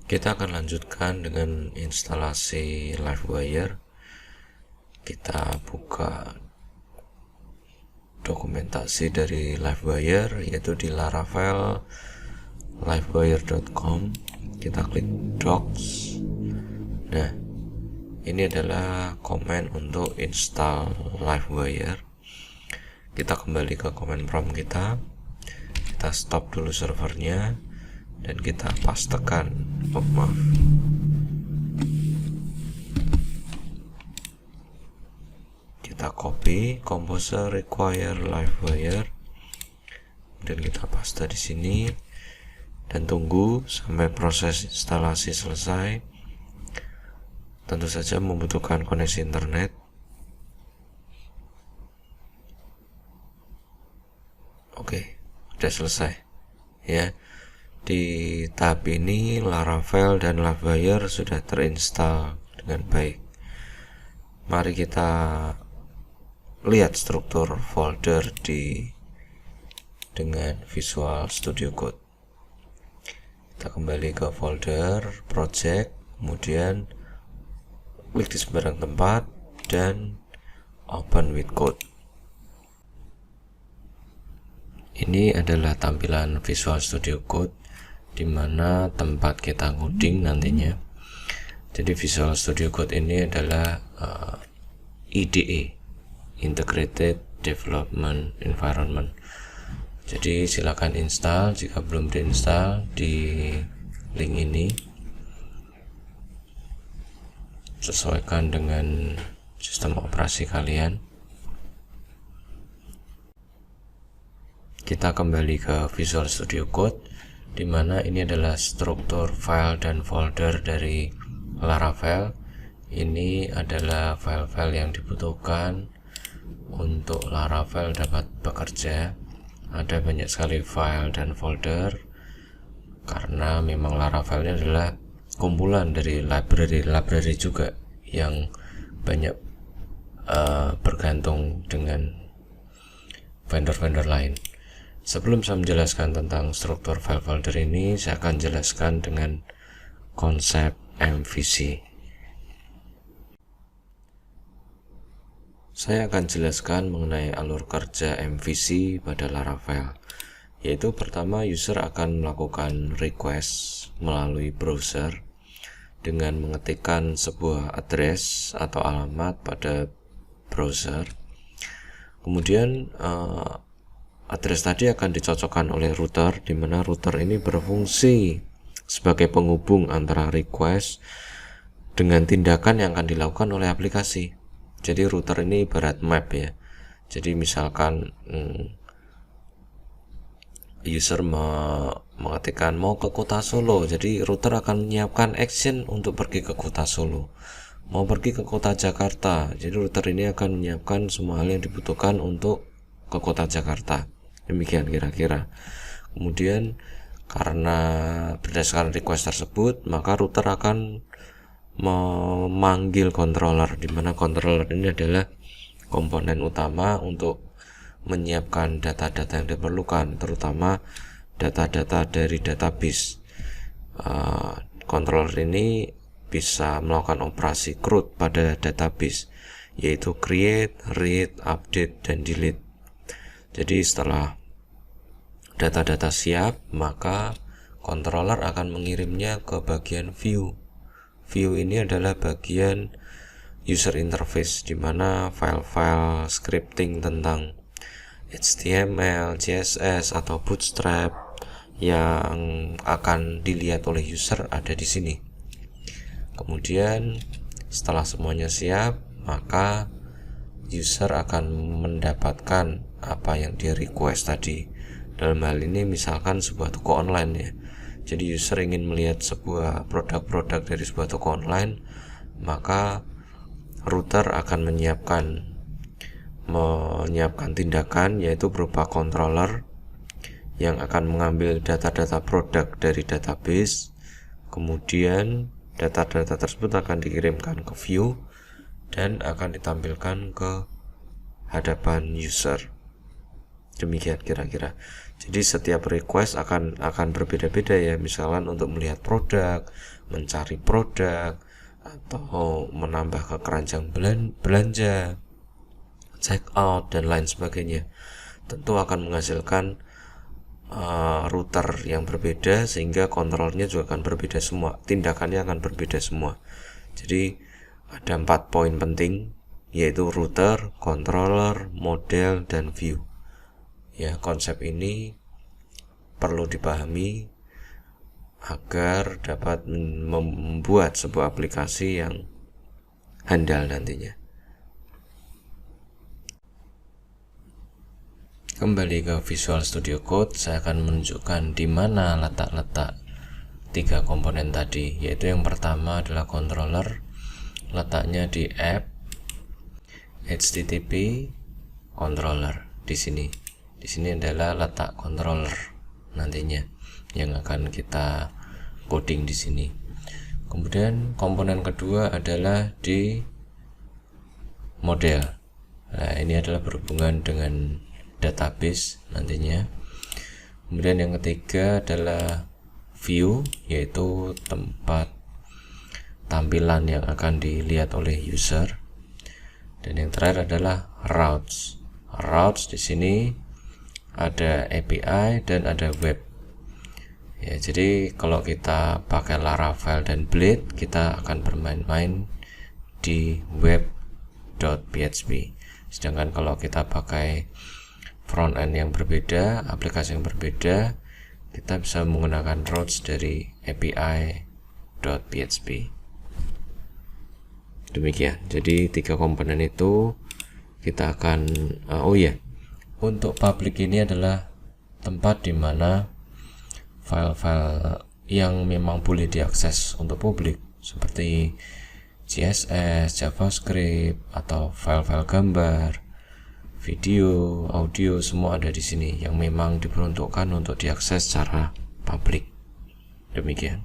Kita akan lanjutkan dengan instalasi Livewire. Kita buka dokumentasi dari Livewire, yaitu di Laravel livewire.com. Kita klik Docs. Nah, ini adalah komen untuk install Livewire. Kita kembali ke command prompt kita stop dulu servernya, dan kita pastekan kita copy composer require Livewire, dan kita paste di sini dan tunggu sampai proses instalasi selesai. Tentu saja membutuhkan koneksi internet. Oke, sudah selesai ya. Di tahap ini Laravel dan Livewire sudah terinstall dengan baik. Mari kita lihat struktur folder dengan Visual Studio Code. Kita kembali ke folder project, kemudian klik di sembarang tempat dan open with code. Ini adalah tampilan Visual Studio Code di mana tempat kita ngoding nantinya. Jadi Visual Studio Code ini adalah IDE, Integrated Development Environment. Jadi silakan install jika belum diinstal di link ini. Sesuaikan dengan sistem operasi kalian. Kita kembali ke Visual Studio Code, di mana ini adalah struktur file dan folder dari Laravel. Ini adalah file-file yang dibutuhkan untuk Laravel dapat bekerja. Ada banyak sekali file dan folder karena memang Laravel ini adalah kumpulan dari library juga yang banyak bergantung dengan vendor-vendor lain. Sebelum saya menjelaskan tentang struktur file folder ini, saya akan jelaskan dengan konsep MVC. Saya akan jelaskan mengenai alur kerja MVC pada Laravel, yaitu pertama user akan melakukan request melalui browser dengan mengetikkan sebuah address atau alamat pada browser. Kemudian address tadi akan dicocokkan oleh router, di mana router ini berfungsi sebagai penghubung antara request dengan tindakan yang akan dilakukan oleh aplikasi. Jadi router ini ibarat map ya. Jadi misalkan user mengetikkan mau ke kota Solo, jadi router akan menyiapkan action untuk pergi ke kota Solo. Mau pergi ke kota Jakarta, jadi router ini akan menyiapkan semua hal yang dibutuhkan untuk ke kota Jakarta. Demikian kira-kira. Kemudian karena berdasarkan request tersebut, maka router akan memanggil controller, di mana controller ini adalah komponen utama untuk menyiapkan data-data yang diperlukan, terutama data-data dari database. Controller ini bisa melakukan operasi CRUD pada database, yaitu create, read, update, dan delete. Jadi setelah data-data siap, maka controller akan mengirimnya ke bagian view. View ini adalah bagian user interface, di mana file-file scripting tentang HTML, CSS, atau Bootstrap yang akan dilihat oleh user ada di sini. Kemudian setelah semuanya siap, maka user akan mendapatkan apa yang dia request tadi. Dalam hal ini misalkan sebuah toko online ya. Jadi user ingin melihat sebuah produk-produk dari sebuah toko online, maka router akan menyiapkan tindakan, yaitu berupa controller yang akan mengambil data-data produk dari database. Kemudian data-data tersebut akan dikirimkan ke view dan akan ditampilkan ke hadapan user. Demikian kira-kira. Jadi setiap request akan berbeda-beda ya. Misalkan untuk melihat produk, mencari produk, atau menambah ke keranjang belanja, check out, dan lain sebagainya. Tentu akan menghasilkan router yang berbeda, sehingga kontrolnya juga akan berbeda semua, tindakannya akan berbeda semua. Jadi ada 4 poin penting, yaitu router, controller, model, dan view. Ya, konsep ini perlu dipahami agar dapat membuat sebuah aplikasi yang handal nantinya. Kembali ke Visual Studio Code, saya akan menunjukkan di mana letak-letak 3 komponen tadi, yaitu yang pertama adalah controller, letaknya di app HTTP controller. Di sini adalah letak controller nantinya yang akan kita coding di sini. Kemudian komponen kedua adalah di model. Nah, ini adalah berhubungan dengan database nantinya. Kemudian yang ketiga adalah view, yaitu tempat tampilan yang akan dilihat oleh user. Dan yang terakhir adalah routes. Routes di sini ada API dan ada web. Ya, jadi kalau kita pakai Laravel dan Blade, kita akan bermain-main di web.php. Sedangkan kalau kita pakai front end yang berbeda, aplikasi yang berbeda, kita bisa menggunakan routes dari API.php. Demikian. Jadi 3 komponen itu kita akan untuk public ini adalah tempat di mana file-file yang memang boleh diakses untuk publik, seperti CSS, JavaScript, atau file-file gambar, video, audio, semua ada di sini yang memang diperuntukkan untuk diakses secara publik. Demikian.